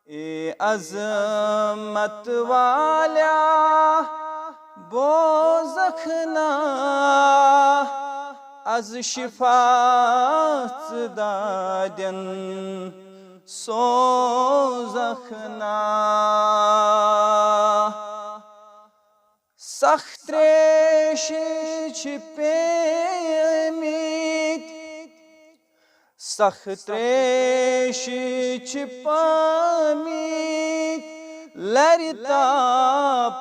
اے عظمت والا بوزخنا از شفاعت دادن سوزخنا سخت ریش پیمید سخت ریش پامید لرتا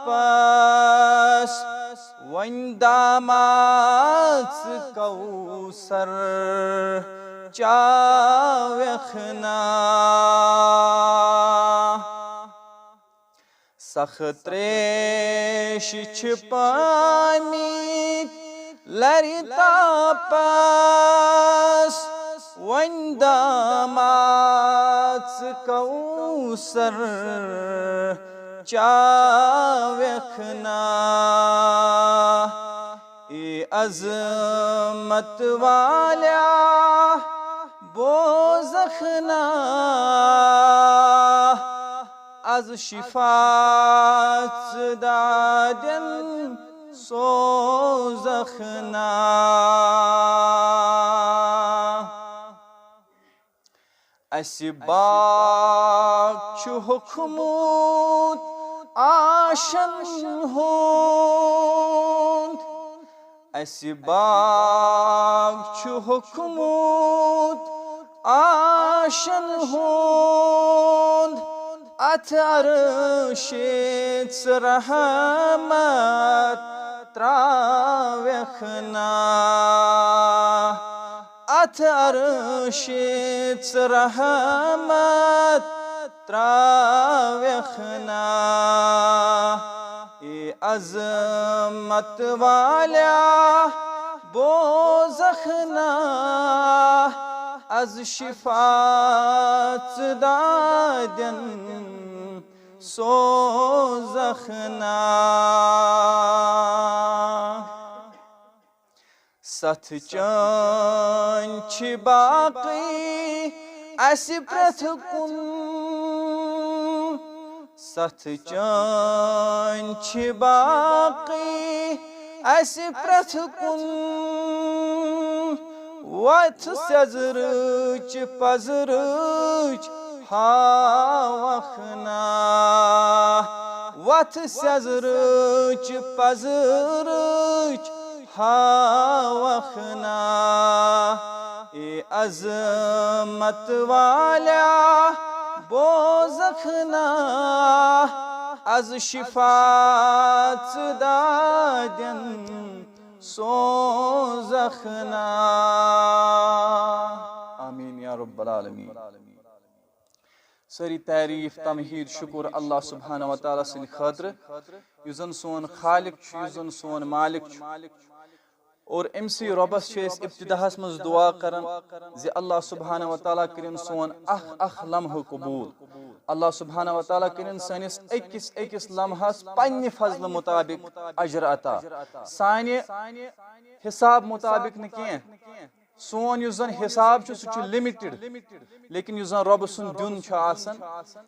پس ون دامات کوثر چاوخنا سخت ریش پامید لرتا پس ون دامات کوثر چاوخنا اے عظمت والا بوزخنا از شفاعت دادن سوزخنا اسی باغ چو حکمت آشن ہوند اسی باغ چو حکمت آشن ہوند ات عرشت رحمت تراوخنا ات عرشت رحمت تراوخنا اے عظمت والا بوزخنا از شفاعت دادن سوزخنا ست چانچ باقی اسی پرت کن ست چانچ باقی اسی پرت کن وات سزرچ پزرچ ہاوخنا وات سزرچ پزرچ ہاوخنا اے عظمت والا بوزخنا از شفاعت دادن سوزخنا آمین یا رب العالمین ساری تعریف تمہید شکر اللہ سبحانہ وتعالی سن خاطر یزن سون خالق یزن سون مالک اور امسی ربس ابتداء مز دعا کرن زی اللہ سبحانہ وتعالی کرن سون اخ لمحہ قبول اللہ سبحانہ وتعالی کرن سانس اکس لمحس پنہ فضل مطابق اجر عطا سانہ حساب مطابق نہ سون یس زن حساب سہ لمٹڈ لیکن یس زن رب سن دین آسان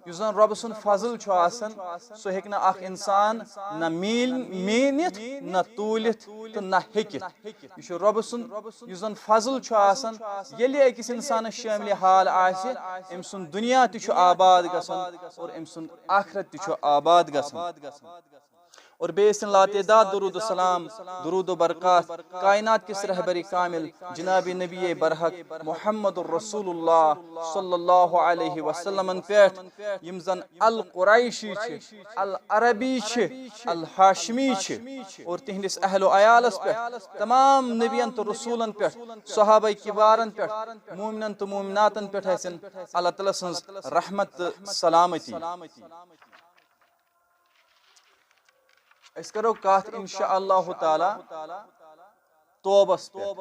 یس زن رب سن فضل آسان سہ ہیکہ نہ اخ انسان نہ مینت نہ تولت تو نہ ہیکت یہ رب سن یس زن فضل آسان یلی اکس انسانس شامل حال آسہ ام سن دنیا تہ آباد گژھان اور ام سن آخرت تہ آباد گژھان اور بیسن لاتعداد درود و سلام درود و برکات کائنات کس رہبری کامل جناب نبی برحق محمد الرسول اللہ صلی اللہ علیہ وسلم پیٹھ یم زن القریشی العربی الہاشمی اور تہندس اہل و عیالس پیٹھ تمام نبیان تو رسولن پیٹھ صحابہ کبارن پیٹھ مومنن تو مومناتن پیٹھ حسن اللہ تعالی سن رحمت سلامتی اس کرو کات انشاءاللہ تعالی توبس پہ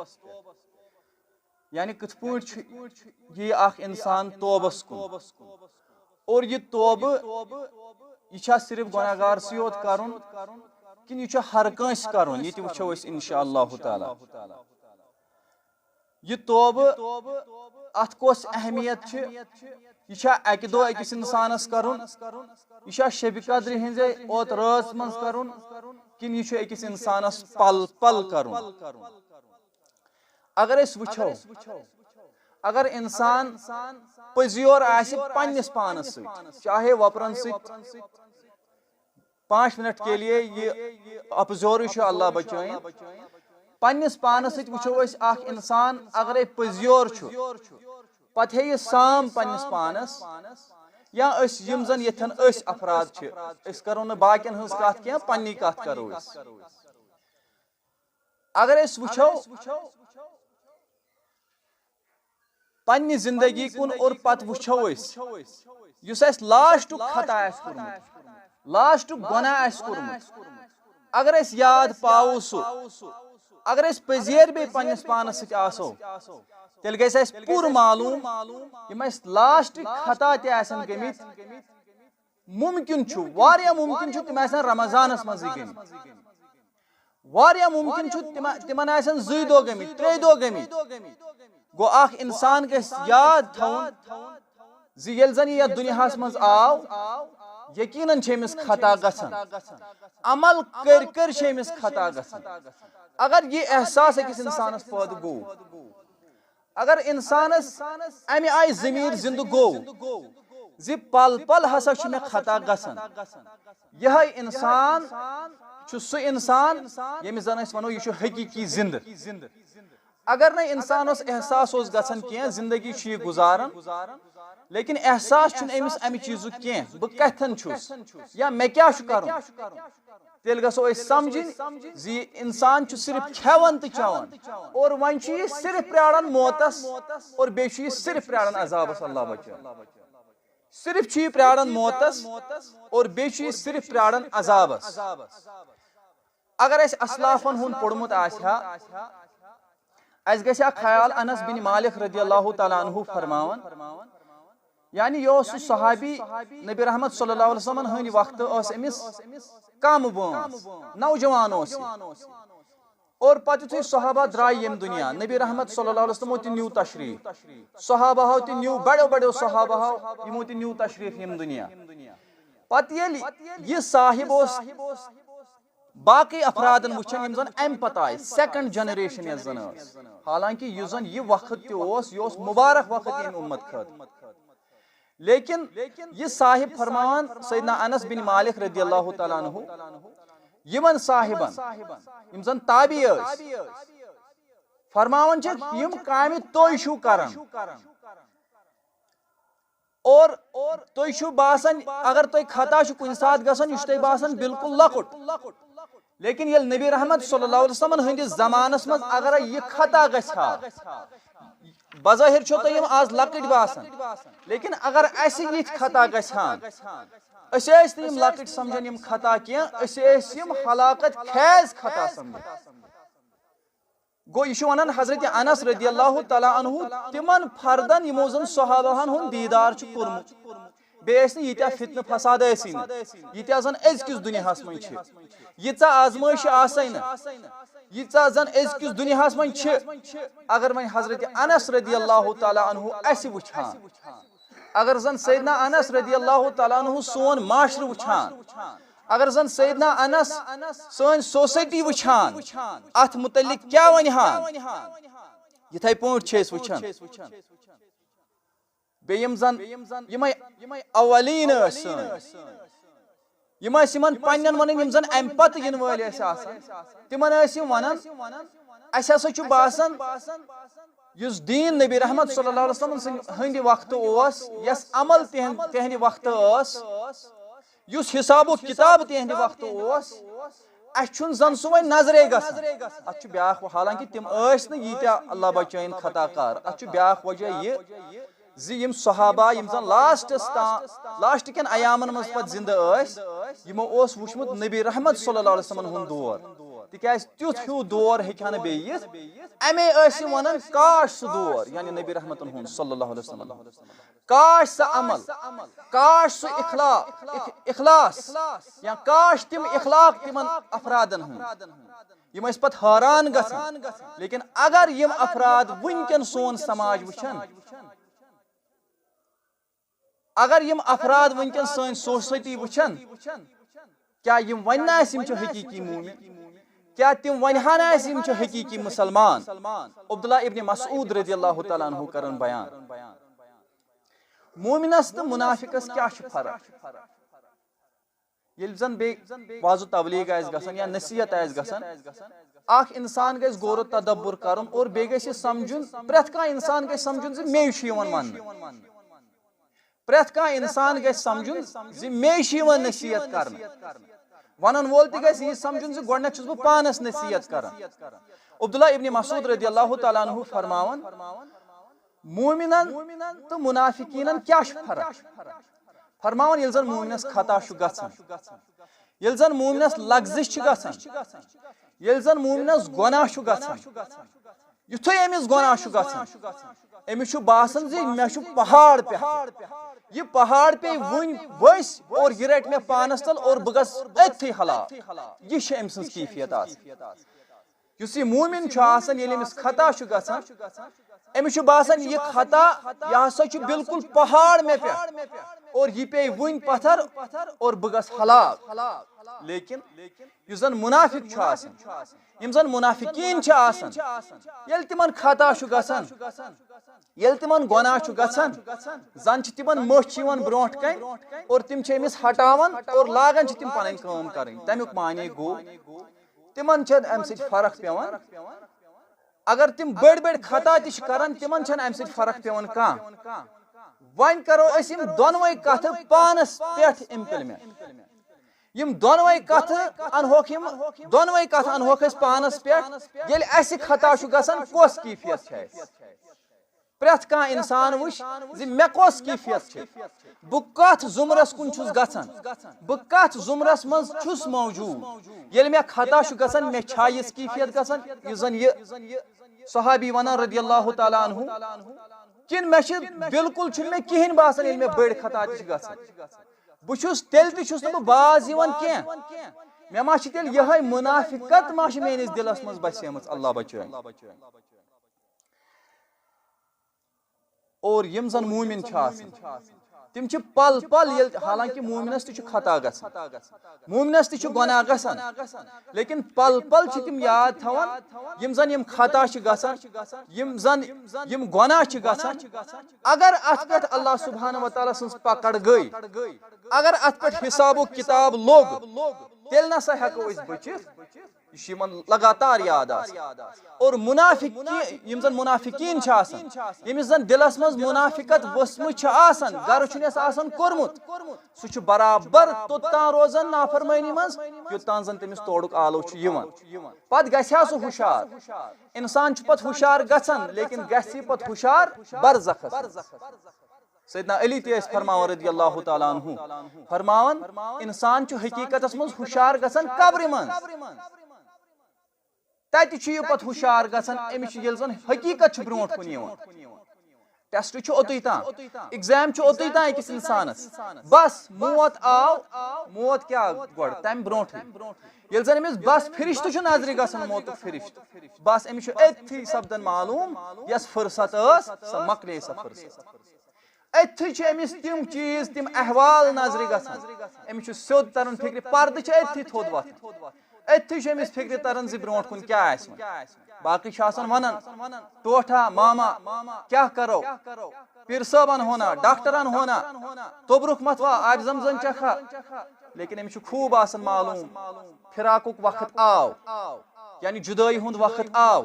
یعنی کت پوٹ یہ اخ انسان توبس کن اور یہ توبہ یہ صرف گناہگار سیوت کرن کن یہ ہر کنس کرن یہ وچھو اس انشاءاللہ تعالی یہ توبہ ات کس اہمیت یہ اکہ دہ أکس انسانس کرن یہ شب قدر ہنزے اوت رٲژ منٛز کرن کن یہ أکس انسانس پل پل کرن اگر أسۍ وٕچھو اگر انسان پزیور آسہِ پننس پانس سۭتۍ چاہے وپرن سۭتۍ 5 منٹ کے لیے یہ اپزور اللہ بچائیں پننس پانس سۭتۍ وٕچھو أسۍ اکھ انسان اگر پزیور چھُ پتہٕ ہے یہ سام پننس پانس یا یم زن یتھن افراد چھِ أسۍ کرو نہٕ باقین ہٕنٛز کتھ کینٛہہ پننی کتھ کرو أسۍ اگر أسۍ وٕچھو پننہِ زندگی کُن اور پتہٕ وٕچھو أسۍ یُس اَسہِ لاسٹُک خطا آسہِ کوٚرمُت لاسٹُک گۄناہ آسہِ کوٚرمُت اگر أسۍ یاد پاوو سُہ اگر أسۍ پٔزۍ بیٚیہِ پننس پانس سۭتۍ آسو تیٚلہِ گژھِ اَسہِ پوٗرٕ معلوٗم یِم اَسہِ لاسٹٕکۍ خطا تہِ آسن گٔمٕتۍ ممکن چھُ واریاہ ممکن چھُ تِم آسن رمضانس منٛزٕے گٔمٕتۍ واریاہ ممکن چھُ تِمن آسن 2 دۄہ گٔمٕتۍ 3 دۄہ گٔمٕتۍ گو اکھ انسان گژھِ یاد تھاوُن زِ ییٚلہِ زن یہِ یتھ دُنیاہس منٛز آو یقیناً چھِ أمِس خطا گژھان عمل کٔرۍ کٔرۍ چھِ أمِس خطا گژھان اگر یہِ احساس أکِس انسانس پٲدٕ گوٚو اگر انسانس امہِ آیہِ ضمیٖر زندٕ گوٚو زِ پل پل ہسا چھُ مےٚ خطا گژھان یِہے انسان چھُ سُہ انسان ییٚمِس زن أسۍ ونو یہِ چھُ حقیٖقی زندٕ اگر نہٕ انسانس احساس اوس گژھان کینٛہہ زندگی چھُ یہِ گُزاران لیکن احساس چھُنہٕ أمِس امہِ چیٖزُک کینٛہہ بہٕ کتھن چھُس یا مےٚ کیٛاہ چھُ کرُن تیٚلہِ گژھو أسۍ سمجھٕنۍ زِ یہِ انسان چھُ صرف کھٮ۪وان تہٕ چٮ۪وان اور وۄنۍ چھُ یہِ صرف پیاران موتس اور بیٚیہِ چھُ یہِ صرف پیاران عذابس اللہ بچٲیِن صرف چھُ یہِ پیاران موتس اور بیٚیہِ چھُ یہِ صرف پیاران عذابس اگر اَسہِ اسلافن ہُنٛد پوٚرمُت آسہِ ہا اَسہِ گژھِ ہا خیال انس بن مالک رضی اللہ تعالیٰ عنہ فرماوان یعنی یہ اوس سُہ صحابی نبی رحمت صلی اللہ علیہ وسلمن ہٕنٛدِ وقتہٕ ٲس أمِس کم وٲنٛس نوجوان اوس یہِ اور پتہٕ یُتھُے صحابہ درٛاے ییٚمہِ دُنیا نبی رحمت صلی اللہ علیہ وسلمو تہِ نیوٗ تشریٖف صحابہو تہِ نیوٗ بڑیو صحابہو یِمو تہِ نیوٗ تشریٖف ییٚمہِ دُنیا پتہٕ ییٚلہِ یہِ صاحب اوس باقٕے افرادن وٕچھان یِم زن امہِ پتہٕ آیہِ سیکنڈ جنریشن یۄس زن ٲس حالانکہِ یُس زن یہِ وقت تہِ اوس یہِ اوس مُبارک وقت ییٚمہِ اُمت خٲطرٕ لیکن یہ صاحب فرماوان سیدنا انس بن مالک رضی اللہ تعالیٰ عنہ یمن صاحبن یم زن تابعی ٲسۍ فرماوان چھِ یم کامہِ تُہۍ چھِو کران اور تُہۍ چھِو باسان اگر تۄہہِ خطا چھُ کُنہِ ساتہٕ گژھان یہِ چھُ تۄہہِ باسان بالکل لۄکُٹ لیکن ییٚلہِ نبی رحمت صلی اللہ علیہ وسلمن ہٕنٛدِس زمانس منٛز اگرے یہِ خطا گژھِ ہا بظٲہر چھو تۄہہِ یِم آز لۄکٕٹۍ باسان لیکن اگر اسہِ یِتھۍ خطا گژھِ ہن أسۍ ٲسۍ نہٕ یِم لۄکٕٹۍ سمجھان یِم خطا کینٛہہ أسۍ ٲسۍ یِم ہلاکت خیز خطا سمجھان گوٚو یہِ چھُ ونان حضرت انس رضی اللہ تعالیٰ عنہ تِمن فردن یِمو زن صحابہن ہُنٛد دیٖدار چھُ کوٚرمُت بیٚیہِ ٲسۍ نہٕ ییٖتیاہ فتنہٕ فساد ٲسی نہٕ ییٖتیاہ زن أزکِس دُنیاہس منٛز چھِ ییٖژاہ آزمٲیش آسے نہٕ ییٖژاہ زن أزکِس دُنیاہس منٛز چھِ اگر وۄنۍ حضرت انس رضی اللہ تعالیٰ عنہ اسہِ وٕچھان اگر زن سیدنا انس رضی اللہ تعالیٰ عنہ سون معاشرٕ وٕچھان اگر زن سیدنا انس سٲنۍ سوسایٹی وٕچھان اتھ متعلق کیٛاہ ونہِ ہن یِتھے پٲٹھۍ چھِ أسۍ وٕچھان بیٚیہِ یِم زن یِمے اولین ٲسۍ سٲنۍ یِم ٲسۍ یِمن پننٮ۪ن ونان یِم زن امہِ پتہٕ یِنہٕ وٲلۍ ٲسۍ آسان تِمن ٲسۍ یِم ونان اسہِ ہسا چھُ باسان یُس دیٖن نبی رحمت صلی اللہ علیہ وسلم ہٕنٛدِ وقتہٕ اوس یۄس عمل تِہنٛدِ وقتہٕ ٲس یُس حساب و کِتاب تِہنٛدِ وقتہٕ اوس اسہِ چھُنہٕ زن سُہ وۄنۍ نظرے گژھان اتھ چھُ بیٛاکھ حالانکہِ تِم ٲسۍ نہٕ ییٖتیاہ اللہ بچٲیِن خطا کار اتھ چھُ بیٛاکھ وجہ یہِ زِ یِم صحابہ یِم زن لاسٹ کٮ۪ن ایامن منٛز پتہٕ زندٕ ٲسۍ یِمو اوس وٕچھمُت نبی رحمت صلی اللہ علیہ وسلمن ہُنٛد دور تِکیٛازِ تیُتھ ہیوٗ دور ہیٚکہِ ہا نہٕ بیٚیہِ یِتھ امے ٲسۍ یِم ونان کاش سُہ دور یعنی نبی رحمتن ہُنٛد صلی اللہ علیہ وسلم کاش سُہ عمل کاش سُہ اخلاص یا کاش تِم اخلاق تِمن افرادن ہٕنٛدۍ یِم ٲسۍ پتہٕ حٲران گژھان لیکن اگر یِم افراد وٕنکٮ۪ن سون سماج وٕچھن اگر یم افراد ونکن سن سوسائٹی وچھن کیا یم وننا اسم چھ حقیقی مومن کیا تم ونہان اسم چھ حقیقی مسلمان عبداللہ ابن مسعود رضی اللہ تعالیٰ عنہ کرن بیان مومنس تو منافقس کیا چھ فرق یل زن بے واضح تبلیغ آس گسن یا نصیحت آس گسن اخ انسان گژھِ غور و تدبر کرن اور بیٚیہِ گژھِ سمجھن پرٛٮ۪تھ کانٛہہ انسان گژھِ سمجھن زِ مے چھُ یِوان وننہٕ پرٛٮ۪تھ کانٛہہ انسان گژھِ سمجھن زِ مے چھُ یِوان نصیحت کرنہٕ ونن وول تہِ گژھِ یہِ سمجھن زِ گۄڈنٮ۪تھ چھُس بہٕ پانس نصیحت کران عبداللہ ابن مسعود رضی اللہ تعالیٰ عنہ فرماون مومنن تہٕ منافقینن کیاہ چھُ فرق فرماون ییٚلہِ زن مومنس خطا چھُ گژھان ییٚلہِ زن مومنس لغزش چھِ گژھان ییٚلہِ زن مومنس گۄناہ چھُ گژھان یُتھُے أمِس گۄناہ چھُ گژھان أمِس چھُ باسان زِ مےٚ چھُ پہاڑ پٮ۪ٹھ یہ پہاڑ پہ ون ؤسۍ اور یہ رٹ مےٚ پانس تل اور بہٕ گژھٕ أتھٕے ہلاک یہِ چھِ أمۍ سٕنٛز کیفیت آسان یُس یہِ مومن چھُ آسان ییٚلہِ أمِس خطا چھُ گژھان أمِس چھُ باسان یہِ خطا یہِ ہسا چھُ بالکل پہاڑ مےٚ پٮ۪ٹھ اور یہ پے ون پتھر اور بہٕ گژھٕ ہلاک لیکن یُس زن منافق چھُ آسان یِم زن منافقین چھِ آسان ییٚلہِ تِمن خطا چھُ گژھان ییٚلہِ تِمن گۄناہ چھُ گژھان زن چھِ تِمن مٔچھ یِوان برونٛٹھ کنہِ اور تِم چھِ أمِس ہٹاوان اور لاگان چھِ تِم پنٕنۍ کٲم کرٕنۍ تمیُک معنے گوٚو تِمن چھنہٕ امہِ سۭتۍ فرق پیوان اگر تِم بٔڑۍ بٔڑۍ خطا تہِ چھِ کران تِمن چھنہٕ امہِ سۭتۍ فرق پیوان کانٛہہ وۄنۍ کرو أسۍ یِم دۄنوے کتھٕ پانس پٮ۪ٹھ امپلمنٹ یم دۄنوے کتھٕ انہوکھ یم دۄنوے کتھٕ انہوکھ أسۍ پانس پٮ۪ٹھ ییٚلہِ اسہِ خطا چھُ گژھان کۄس کیفیت چھِ اسہِ پرٛٮ۪تھ کانٛہہ انسان وٕچھ زِ مےٚ کۄس کیفیت چھِ بہٕ کتھ ضُمرس کُن چھُس گژھان بہٕ کتھ ضُمرس منٛز چھُس موجوٗد ییٚلہِ مےٚ خطا چھُ گژھان مےٚ چھا یِژھ کیفیت گژھان یُس زن یہِ صحابی ونان رضی اللہ تعالیٰ عنہ کِنہٕ مےٚ چھِ بالکل چھُنہٕ مےٚ کِہیٖنۍ باسان ییٚلہِ مےٚ بٔڑۍ خطا تہِ چھِ گژھان بہٕ چھُس تیٚلہِ تہِ چھُس نہٕ بہٕ باز یِوان کینٛہہ مےٚ ما چھِ تیٚلہِ یِہے منافقت ما چھِ میٲنِس دِلس منٛز بسیمٕژ اللہ بچٲیِن اور یم زن مومن چھِ آسان تِم چھِ پل پل ییٚلہِ حالانکہِ مومنس تہِ چھُ خطا گژھان مومنس تہِ چھُ گۄناہ گژھان لیکن پل پل چھِ تِم یاد تھاوان یم زن یم خطا چھِ گژھان یم زن یم گۄناہ چھِ گژھان اگر اتھ پٮ۪ٹھ اللہ سبحانہ وتعالیٰ سٕنٛز پکڑ گٔے اگر اتھ پٮ۪ٹھ حساب و کتاب لوٚگ تیٚلہِ نسا ہٮ۪کو أسۍ بٔچِتھ یہ چھُ یِمن لگاتار یاد آسان اور یم زن منافقین چھِ آسان ییٚمِس زن دلس منٛز منافقت ؤژھمٕژ چھِ آسان گرٕ چھُنس آسان کوٚرمُت سُہ چھُ برابر توٚتام روزان نافرمٲنی منٛز یوٚتام زن تٔمِس تورُک آلو چھُ یِوان پتہٕ گژھِ ہا سُہ ہُشار انسان چھُ پتہٕ ہُشار گژھان لیکن گژھِ پتہٕ ہُشار برزخس سیدنا علی تہِ ٲسۍ فرماوان رضی اللہ تعالیٰ عنہ فرماوان انسان چھُ حقیقتس منٛز ہُشار گژھان قبرِ منٛز تتہِ چھُ یہِ پتہٕ ہُشار گژھان أمِس چھُ ییٚلہِ زن حقیقت چھُ برونٛٹھ کُن یِوان ٹیسٹ چھُ اوٚتُے تام ایگزام چھُ اوٚتُے تام أکِس انسانس بس موت آو موت کیاہ گۄڈٕ تمہِ برونٛٹھٕے ییٚلہِ زن أمِس بس فرشتہٕ چھُ نظرِ گژھان موتُک فرشتہٕ بس أمِس چھُ أتھی سپدان معلوٗم یۄس فرست ٲس سۄ مۄکلے سۄ فرست أتھی چھِ أمِس تِم چیٖز تِم احوال نظرِ گژھان أمِس چھُ سیوٚد تران فِکرِ پردٕ چھِ أتھی تھوٚد وۄتھان أتھی چھُ أمِس فِکرِ تران زِ برونٛٹھ کُن کیاہ آسہِ باقٕے چھِ آسان ونان ٹوٹھا ماما کیاہ کرو پیر صٲب انہو نا ڈاکٹر انہو نا توٚبرُک متھوا آبِ زم زم چکھا لیکن أمِس چھُ خوٗب آسان معلوٗم فراقُک وقت آو یعنی جُدٲیی ہُنٛد وقت آو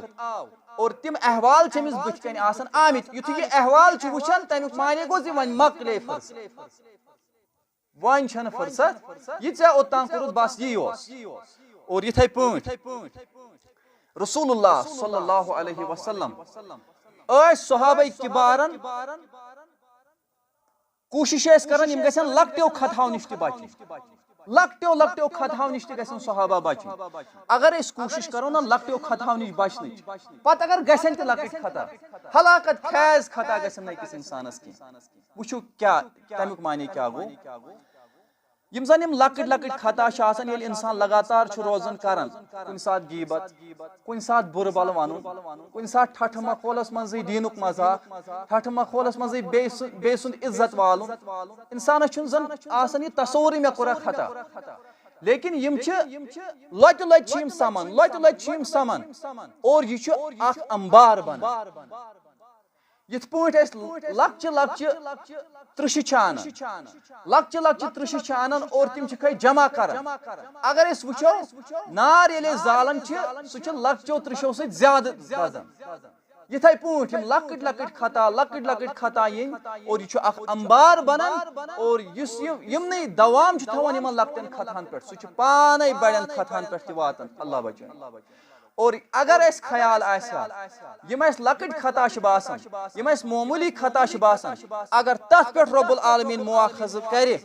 اور تِم احوال چھِ أمِس بٕتھِ کنہِ آسان آمٕتۍ یُتھُے یہِ احوال چھُ وٕچھان تمیُک معنے گوٚو زِ وۄنۍ مۄکلے فرست وۄنۍ چھنہٕ فرست یہِ ژےٚ اوٚتام کوٚرُتھ بس یی اوس اور یِتھے پٲٹھۍ رسول اللہ صلی اللہ علیہ وسلم ٲسۍ صحابہ کِبارن کوٗشِش ٲسۍ کران یِم گژھن لۄکٹیو خطاہو نِش تہِ بچٕنۍ لۄکٹیو لۄکٹیو خطاہو نِش تہِ گژھن صحابہ بچٕنۍ اگر أسۍ کوٗشِش کرو نا لۄکٹیو خطاہو نِش بچنٕچ پتہٕ اگر گژھن تہِ لۄکٕٹۍ خطا ہلاکت خیز خطا گژھن نہٕ أکِس انسانس کینٛہہ وٕچھِو کیاہ تمیُک معنے کیاہ گوٚو یم زن یم لکٹ لکٹ خطا چھ آسان ییٚلہِ انسان لگاتار چھ روزان کران کُنہِ ساتہٕ غیبت کُنہِ ساتہٕ بُرٕ بل ونُن کُنہِ ساتہٕ ٹھٹھٕ مخولس منٛزٕے دیٖنُک مذاق ٹھٹھٕ مخولس منٛزٕے بیٚیہِ سُنٛد عزت والُن انسانس چھُنہٕ زن آسان یہِ تصورٕے مےٚ کوٚرا خطا لیکن یم چھ لۄتہِ لۄتہِ چھ یم سمان لۄتہِ لۄتہِ چھ یم سمان اور یہ چھُ اکھ امبار بنان یتھ پٲٹھۍ أسۍ لۄکچہِ لۄکچہِ ترٛشہِ چھِ انان لۄکچہِ لۄکچہِ ترٛشہِ چھِ انان اور تِم چھِکھ أسۍ جمع کران اگر أسۍ وٕچھو نار ییٚلہِ أسۍ زالان چھِ سُہ چھُ لۄکچو ترٛشو سۭتۍ زیادٕ دزان یِتھے پٲٹھۍ یم لۄکٕٹۍ لۄکٕٹۍ خطا یِن اور یہ چھُ اکھ امبار بنان اور یُس یمنٕے دوام چھُ تھاوان یمن لۄکٹٮ۪ن خطاہن پٮ۪ٹھ سُہ چھُ پانے بڑٮ۪ن خطاہن پٮ۪ٹھ تہِ واتان اللہ بچٲیِن اور اگر اسہِ خیال آسہِ ہا یم اسہِ لۄکٕٹۍ خطا چھِ باسان یم اسہِ معموٗلی خطا چھِ باسان اگر تتھ پٮ۪ٹھ رۄب العالمیٖن مواخذٕ کرِ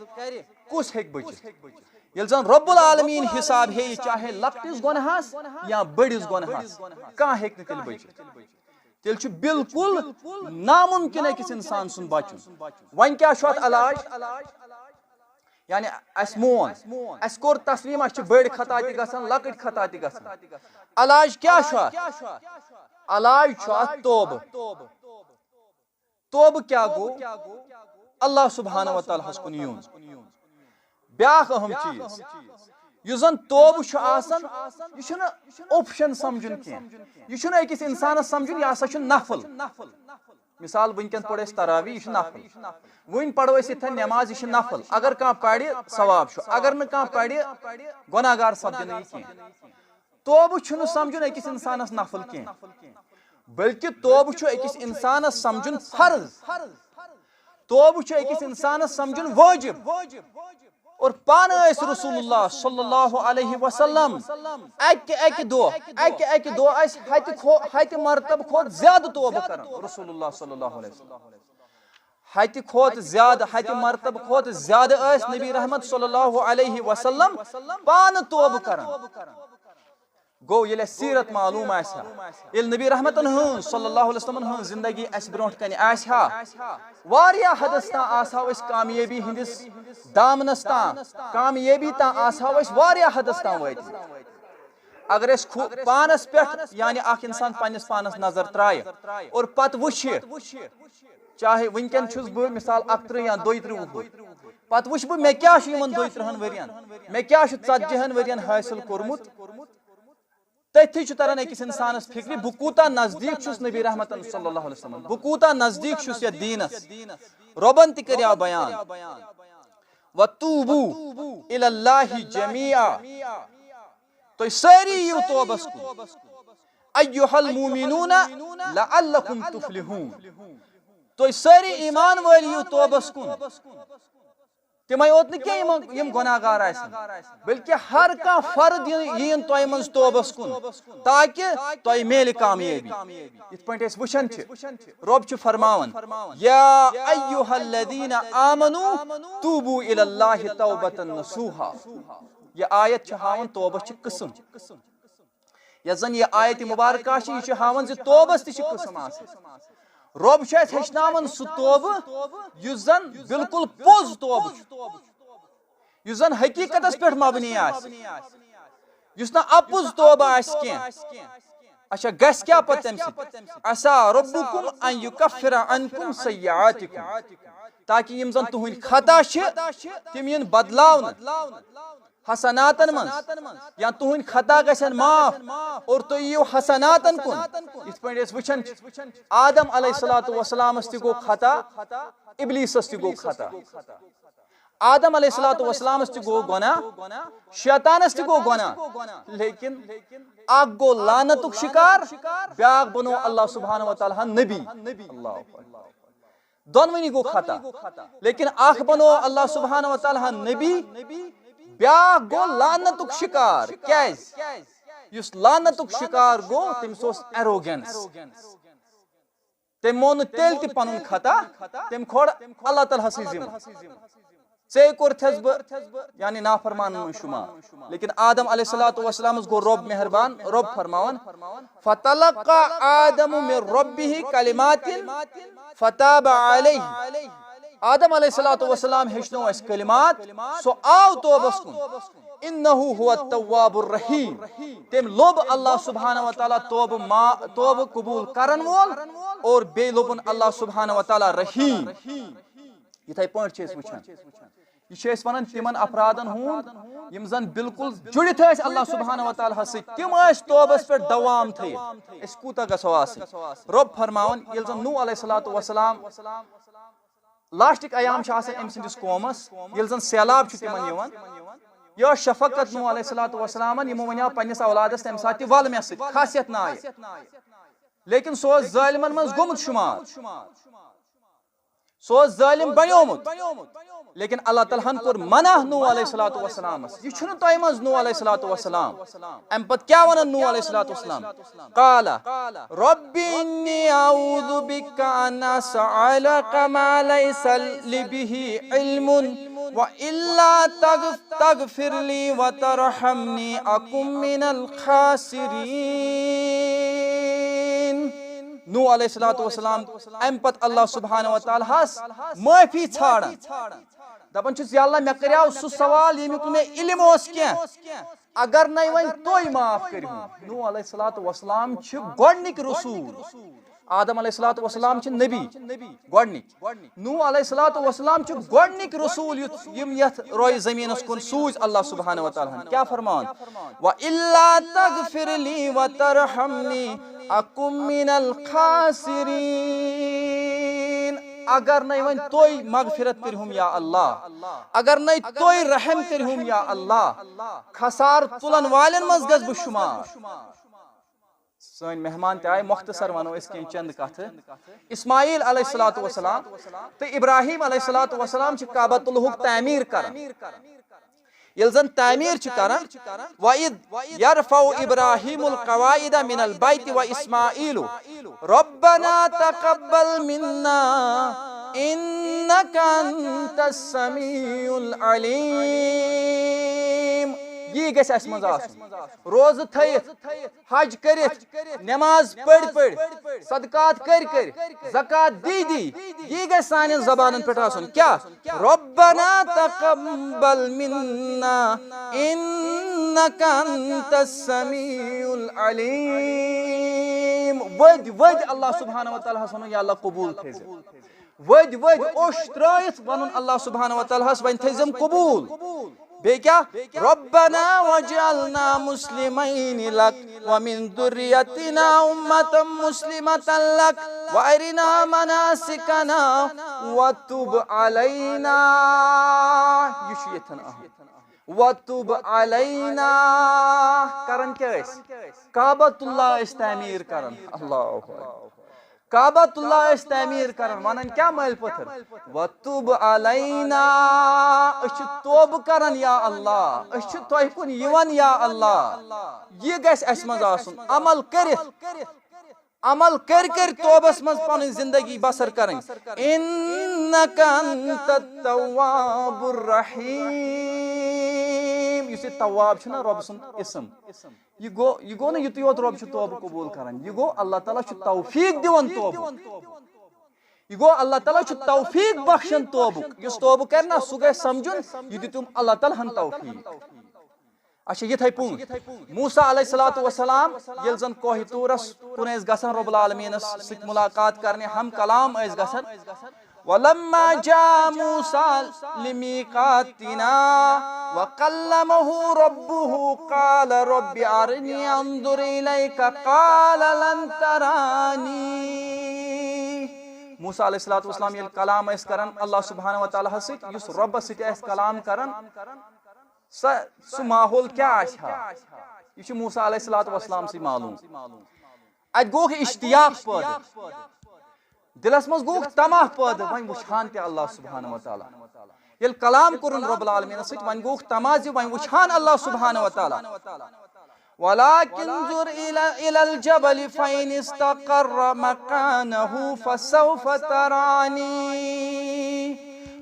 کُس ہیٚکہِ بٔچِتھ ییٚلہِ زن رۄب العالمیٖن حساب ہیٚیہِ چاہے لۄکٹِس گۄنہس یا بٔڑِس گۄنہس کانٛہہ ہیٚکہِ نہٕ تیٚلہِ بٔچِتھ تیٚلہِ چھُ بالکل ناممکن أکِس انسان سُنٛد بچُن وۄنۍ کیٛاہ چھُ اتھ علاج یعنی اسہِ مون اسہِ کوٚر تسلیٖم اسہِ چھِ بٔڑۍ خطا تہِ گژھان لۄکٕٹۍ خطا تہِ گژھان علاج کیٛاہ چھُ اتھ علاج چھُ اتھ توبہٕ توبہٕ کیٛاہ گوٚو اللہ سبحانہ وتعالیٰ ہس کُن یُن بیاکھ اہم چیٖز یُس زن توبہٕ چھُ آسان یہِ چھُنہٕ اوپشن سمجھُن کینٛہہ یہِ چھُنہٕ أکِس انسانس سمجھُن یہِ ہسا چھُ نفل مثال ونکٮ۪ن پوٚر اسہِ تراویح یہِ چھُ نفل وۄنۍ پرو أسۍ یِتھن نٮ۪ماز یہِ چھِ نفل اگر کانٛہہ پرِ ثواب چھُ اگر نہٕ کانٛہہ پرِ گۄناہ گار سپدِ نہٕ یہِ کینٛہہ توبہٕ چھُنہٕ سمجھُن أکِس انسانس نفل کینٛہہ بلکہِ توبہٕ چھُ أکِس انسانس سمجھُن فرض توبہٕ چھُ أکِس انسانس سمجھُن واجب اور پانہٕ ٲسۍ رسول اللہ صلی اللہ علیہ وسلم اکہِ دۄہ ٲسۍ ہتہِ مرتبہٕ کھۄتہٕ زیادٕ توبہٕ کران رسول اللہ صلی اللہ علیہ وسلم ہتہِ مرتبہٕ کھۄتہٕ زیادٕ ٲسۍ نبی رحمت صلی اللہ علیہ وسلم پانہٕ توبہٕ کران گوٚو ییٚلہِ اَسہِ سیٖرت معلوٗم آسہِ ہا ییٚلہِ نبی رحمتن ہٕنٛز صلی اللہ علیہ وسلمن ہٕنٛز زندگی اسہِ برونٛٹھ کنہِ آسہِ ہا واریاہ حدس تام آسہٕ ہاو أسۍ کامیٲبی ہٕنٛدِس دامنس تام کامیٲبی تام آسہٕ ہاو أسۍ واریاہ حدس تام وٲتمٕتۍ اگر أسۍ پانس پٮ۪ٹھ یعنی اکھ انسان پننِس پانس نظر ترایہِ اور پتہٕ وٕچھِ چاہے ونکٮ۪ن چھُس بہٕ مثال 31 یا 32 وُہُر پتہٕ وٕچھِ بہٕ مےٚ کیٛاہ چھُ یِمن 32 ؤرین مےٚ کیٛاہ چھُ 40 ؤرین حٲصِل کوٚرمُت تٔتھی چھُ تران أکِس انسانس فکرِ بہٕ کوٗتاہ نزدیٖک چھُس نبی رحمتن صلی اللہ علیہ وسلم بہٕ کوٗتاہ نزدیٖک چھُس یتھ دیٖنس رۄبن تہِ کریاو بیان وَتوٗبوٗ اِلَى اللہِ جَمِیعًا تُہۍ سٲری یِیِو توبس کُن اَیُّہَا الْمُؤْمِنُونَ لَعَلَّکُمْ تُفْلِحُونَ تُہۍ سٲری ایمان وٲلۍ یِیِو توبس کُن تِمے یوت نہٕ کینٛہہ یِم گۄناہ گار آسن بلکہِ ہر کانٛہہ فرد یِیِن تۄہہِ منٛز توبس کُن تاکہِ تۄہہِ میلہِ کامیٲبی یِتھ پٲٹھۍ أسۍ وٕچھان چھِ رۄب چھُ فرماوان یا ایُّہا الذیٖنَ آمنوٗ توٗبوٗ اِلَى اللہِ توبةً نصوٗحا یہِ آیت چھِ ہاوان توبس چھِ قٕسم یۄس زن یہِ آیتِ مُبارکہ چھِ یہِ چھِ ہاوان زِ توبس تہِ چھِ قٕسم آسان رۄب چھُ اسہِ ہیٚچھناوان سُہ توبہٕ یُس زن بالکل پوٚز توبہٕ چھُ یُس زن حقیٖقتس پٮ۪ٹھ مبنی آسہِ یُس نہٕ اپُز توبہٕ آسہِ کینٛہہ اچھا گژھِ کیٛاہ پتہٕ تمہِ سۭتۍ عسیٰ ربُکُم ان یُکفِرَ عنکُم سیئاتکُم تاکہِ یِم زن تُہنٛدۍ خطا چھِ تِم یِن بدلاونہٕ حسناتن منٛز یا تُہنٛدۍ خطا گژھن معاف اور تُہۍ یِیِو حسناتن کُن یِتھ پٲٹھۍ أسۍ وٕچھان چھِ آدم علیہ الصلوۃ والسلامس تہِ گوٚو خطا ابلیٖسس تہِ گوٚو خطا آدم علیہ الصلوۃ والسلامس تہِ گوٚو گۄناہ شیطانس تہِ گوٚو گۄناہ لیکن اکھ گوٚو لعنتُک شِکار بیاکھ بنوو اللہ سبحانہ وتعالیٰ ہن نبی دۄنوٕنی گوٚو خطا لیکن اکھ بنوو اللہ سبحانہ وتعالیٰ ہن نبی بیاکھ گوٚو لعنتُک شِکار کیٛازِ یُس لعنتُک شِکار گوٚو تٔمِس اوس ایروگینس تٔمۍ مون نہٕ تیٚلہِ تہِ پنُن خطا تٔمۍ کھوٚر اللہ تعالیٰ ہسٕے ذِمہٕ ژےٚ کوٚرتھس بہٕ یعنی نافرمانن منٛز شُمار لیکن آدم علیہ الصلوۃ والسلامس گوٚو رۄب مہربان رۄب فرماوان فَتَلَقَّىٰ آدَمُ مِن رَبِّهِ کَلِمَاتٍ فَتَابَ عَلَيْهِ آدم علیہ السلام ہیچنو اس کلمات سو آو توبس کن انہو ہوا التواب الرحیم تم لوب اللہ سبحانہ وتعالی توب قبول کرن وول اور بے لوبن اللہ سبحانہ وتعالی رحیم یتھے پٲٹھۍ چھِ أسۍ وٕچھان یہ چھِ أسۍ ونان تمن افرادن ہُنٛد یم زن بالکل جُڑِتھ ٲسۍ اللہ سبحانہ وتعالیٰ سۭتۍ تم ٲسۍ توبس پٮ۪ٹھ دوام تھٲیِتھ أسۍ کوٗتاہ گژھو آسٕنۍ رۄب فرماوان ییٚلہِ زن نوح علیہ السلام لاسٹٕکۍ ایام چھِ آسان أمۍ سٕنٛدِس قومس ییٚلہِ زن سیلاب چھُ تِمن یِوان یہ ٲس شفقت نوح علیہ السلامن یِمو ونیو پننِس اولادس تمہِ ساتہٕ تہِ ول مےٚ سۭتۍ کھس یتھ نایہِ لیکن سُہ اوس ظٲلمن منٛز گوٚمُت شُمار سُہ اوس ظٲلم بنیومُت لیکن اللہ تعالیٰ ہن کوٚر منع نوح علیہ السلامس یہ چھُنہٕ تۄہہِ منٛز نوح علیہ السلام امہِ پتہٕ کیٛاہ ونان نوح علیہ السلام قال رب انی اعوذ بک ان اسألک ما لیس لی بہ علم والا تغفر لی وترحمنی اکن من الخاسرین نوح علیہ السلام امہ پتہ اللہ سبحانہ وتعالیٰ معافی ژھانڈان دپان چھُس یا اللہ مےٚ کریو سُہ سوال ییٚمیُک نہٕ مےٚ علم اوس کینٛہہ اگر نَے وۄنۍ تُہۍ معاف کٔرِہُن نوح علیہ السلام چھِ گۄڈنِکۍ رسوٗل آدم علیہ السلام چھِ نبی گۄڈنِکۍ نوح علیہ السلام چھِ گۄڈنِکۍ رسوٗل یِم یتھ رویہِ زٔمیٖنس کُن سوٗزۍ اللہ سبحانہ وتعالیٰ ہن کیٛاہ فرمان وَإِلَّا تَغْفِرْ لِي وَتَرْحَمْنِي أَكُن مِّنَ الْخَاسِرِينَ اگر نَے وۄنۍ تُہۍ مغفرت کٔرہُم یا اللہ اگر نَے تُہۍ رحم کٔرہُم یا اللہ خسار تُلن والٮ۪ن منٛز گژھٕ بہٕ شُمار سٲنۍ مہمان تہِ آیہِ مۄختصر ونو أسۍ کینٛہہ چند کتھٕ اسماعیل علیہ السلام تہٕ ابراہیم علیہ السلام چھِ کعبۃ اللہُک تعمیٖر کران ییٚلہِ زن تعمیٖر چھِ کران وَإِذْ يَرْفَعُ إِبْرَاهِيمُ الْقَوَاعِدَ مِنَ الْبَيْتِ وَإِسْمَاعِيلُ رَبَّنَا تَقَبَّلْ مِنَّا إِنَّكَ أَنْتَ السَّمِيعُ الْعَلِيمُ یہ گژھِ اسہِ منٛز آسُن روزٕ تھٲیِتھ حج کٔرِتھ نٮ۪ماز پٔرۍ صدقات کٔرۍ زکات دی یہِ گژھِ سانٮ۪ن زبانن پٮ۪ٹھ آسُن کیٛاہ ربنا تقبل منا انك انت السميع العليم ؤدۍ اللہ سبحانہ وتعالیٰ ہس ونُن یا اللہ قبوٗل تھٲیزِ ؤدۍ اوٚش ترٲیِتھ ونُن اللہ سبحانہ وتعالیٰ ہس وۄنۍ تھٲیزٮ۪م قبوٗل بیٚیہِ کیٛاہ ربنا وجعلنا مسلمین لک ومن ذریتنا امة مسلمة لک وارنا مناسکنا وتب علینا یہ چھُ ییٚتھن وتب علینا کران کیٛاہ ٲسۍ کعبۃ اللہ ٲسۍ تعمیٖر کران اللہ کعبۃ اللہ ٲسۍ تعمیٖر کران ونان کیٛاہ مٲلۍ پٔتھر وتب علینا أسۍ چھِ توبہٕ کران یا اللہ أسۍ چھِ تۄہہِ کُن یِوان یا اللہ یہِ گژھِ اسہِ منٛز آسُن عمل کٔرِتھ عمل کٔرۍ توبس منٛز پنٕنۍ زندگی بسر کرٕنۍ انک انت التواب الرحیم یُس یہِ تواب چھُنہ رۄب سُنٛد اسم یہ گوٚو نہٕ یُتُے یوت رۄب چھُ توبہٕ قبوٗل کران یہِ گوٚو اللہ تعالیٰ چھُ توفیٖق دِوان توبہٕ یہ گوٚو اللہ تعالیٰ چھُ توفیٖق بخشان توبُک یُس توبہٕ کرِ نہ سُہ گژھِ سمجھُن یہِ دِتُم اللہ تعالیٰ ہن توفیٖق اچھا یِتھے پٲٹھۍ موسیٰ علیہ السلام ییٚلہِ زن کوہِ طوٗرس کُن ٲسۍ گژھان رۄب العالمیٖنس سۭتۍ مُلاقات کرنہِ ہم کلام ٲسۍ گژھان ولما جاء موسى لميقاتنا وكلمه ربه قال رب أرني أنظر إليك قال لن تراني موسیٰ علیہ السلام ییٚلہِ کلام ٲسۍ کران اللہ سبحانہ وتعالیٰ ہس سۭتۍ یُس رۄبس سۭتۍ ٲسۍ کلام کران سُہ ماحول کیٛاہ آسہِ ہا یہِ چھُ موسیٰ علیہ السلام سٕے معلوٗم اتہِ گوٚوکھ اشتیاق پٲدٕ دلس منٛز گوٚوکھ طمع پٲدٕ وۄنۍ وٕچھان تہِ اللہ سبحانہ وتعالیٰ ییٚلہِ کلام کوٚرُن رۄب العالمیٖنس سۭتۍ وۄنۍ گوٚوکھ طمع زِ وۄنۍ وٕچھان اللہ سبحانہ وتعالیٰ ولكن انظر إلى الجبل فإن استقر مكانه فسوف تراني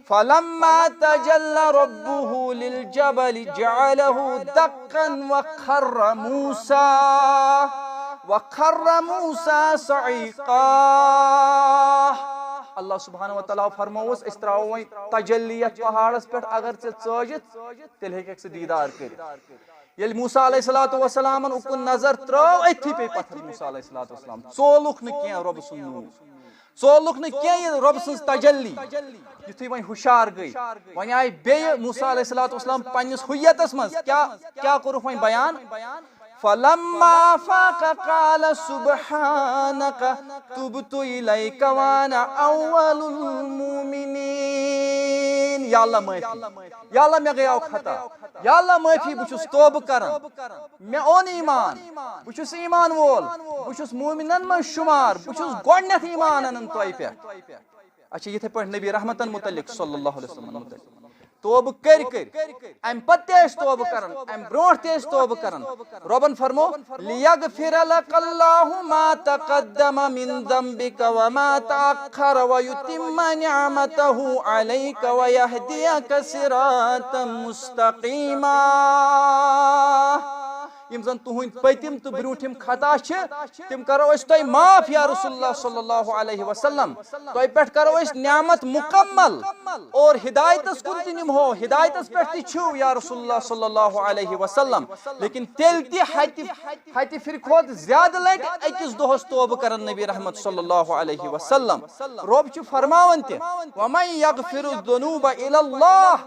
فلما تجلى ربه للجبل جعله دكا وخر موسى صعيقا اللہ سبحانہ و تعالیٰ فرموس اس تراو وۄنۍ تجلیت پہاڑس پہ اگر ژٲجِتھ تیٚلہِ ہیٚکٮ۪کھ ژٕ دیٖدار کٔرِتھ ییٚلہِ موسیٰ علیہ الصلوۃ والسلامن اُکُن نظر ترٲو أتھی پے پتھر موسیٰ علیہ الصلوۃ والسلام ژولُکھ نہٕ کینٛہہ رۄبہٕ سُنٛد نوٗر ژولُکھ نہٕ کینٛہہ یہِ رۄبہٕ سٕنٛز تجلی یُتھُے وۄنۍ ہُشار گٔے وۄنۍ آیہِ بیٚیہِ موسیٰ علیہ الصلوۃ والسلام پننِس ہویتس منٛز کیٛاہ کوٚرُکھ وۄنۍ بیان فلما فاق قال سبحانك تبت إليك وأنا أول المؤمنين یا اللہ معافی یا اللہ مےٚ گٔیاو خطا یا اللہ معافی بہٕ چھُس توبہٕ کران مےٚ اوٚن ایٖمان بہٕ چھُس ایٖمان وول بہٕ چھُس مومِنن منٛز شُمار بہٕ چھُس گۄڈنٮ۪تھ ایٖمان انان تۄہہِ پٮ۪ٹھ اچھا یِتھے پٲٹھۍ نبی رحمتن متعلق صلی اللہ علیہ وسلم متعلق توبہ کر ام پتہ توبہ کران ام برونٹ توبہ کران ربن فرمو لیغفر لك الله ما تقدم من ذنبك وما تأخر ويتم نعمته عليك ويهديك صراطا مستقيما یم زن تہند پتم تو بروٹم خطا تم کرو اس تہ معاف یا رسول اللہ صلی اللہ علیہ وسلم تہ پہ کرو اس نعمت مکمل اور ہدایتس کن تہ نمو ہدایتس پہ تہ یا رسول اللہ صلی اللہ علیہ وسلم لیکن تیل تہ ہتہ پھر کھوت زیادہ لٹ اکس دہس توبہ کرن نبی رحمت صلی اللہ علیہ وسلم رب چھ فرماون تہ ومن یغفر الذنوب الی اللہ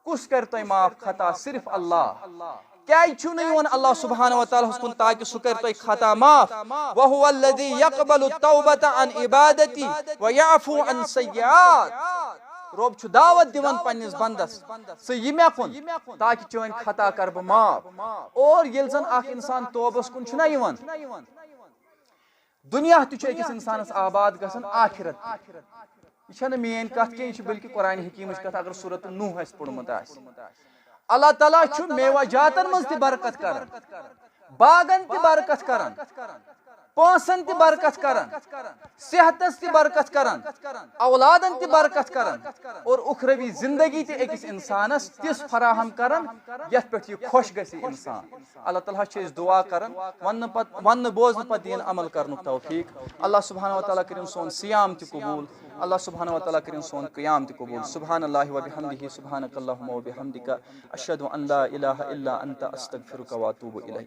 کس کر تہ معاف خطا صرف اللہ کیا اللہ سبحانہ وتعالی کن تاکہ سہ کر خطا معاف وهو الذي يقبل التوبة عن عبادتي ويعفو عن سيئات رب چھ دعوت دیوان پنس بندس ژٕ یہِ مےٚ کُن تاکہ چٲنۍ خطا کر بہٕ معاف اور ییٚلہِ زن اکھ انسان توبس کُن چھُنہ یِوان دنیا تہِ چھُ أکِس انسانس آباد گژھان آخرت یہ چھنہ میٲنۍ کتھ کینٛہہ یہ چھِ بلکہ قرآن حکیمٕچ کتھ اگر صورت نوح آسہِ پوٚرمُت آسہِ اللہ تعالیٰ چھُ میوہ جاتن منٛز تہِ برکت کران باغن تہِ برکت کران پونسن تہِ برکت کران صحتس تہِ برکت کران اولادن تہِ برکت کران اور اخروی زندگی تہِ أکِس انسانس تِژھ فراہم کران یتھ پٮ۪ٹھ یہِ خۄش گژھِ انسان اللہ تعالیٰ چھِ أسۍ دعا کران وننہٕ بوزنہٕ پتہٕ دِیِن عمل کرنُک توفیق اللہ سبحانہ وتعالیٰ کٔرِن سون صیام تہِ قبوٗل اللہ سبحانہ وتعالیٰ کٔرِن سون قیام تہِ قبوٗل سبحان اللہ وبحمدہ سبحانک اللہم وبحمدک اشہدُ ان لا الہ الا انت استغفرک واتوب الیک